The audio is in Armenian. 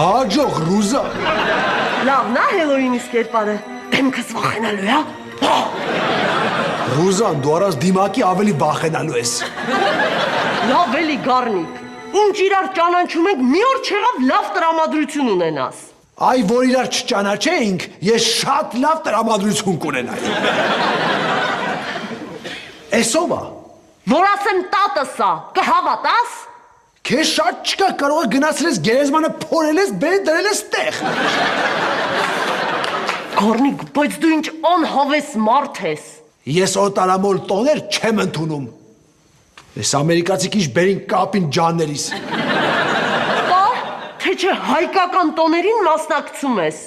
Հաջող Ռուզա։ Լավն է Հելոյինիս կերպարը։ Դեմքս վախենալու է։ Ռուզան, դու առանց դիմակի ավելի վախենալու ես։ Լավ էլի Գառնիկ։ Ինչ իրար ճանաչում ենք, մի օր չեղավ լավ տրամադրություն ունենաս։ Այ որ իրար չճանաչեինք, ես շատ լավ տրամադրություն կունենայի։ Էսով է։ Որ ասեմ տատս է, կհավատաս։ Քեզ շատ չկա, կարող է գնացել ես գերեզմանը փորել ես, բերել դրել ես տեղ։ Գառնիկ, բայց դու ինչ անհավես մարդ ես։ Ես օտարամոլ տոներ չեմ ընդունում։ Ես ամերիկացի քիչ բերին կապին ջաններիս։ Թե չէ հայկական տոներին մասնակցում ես։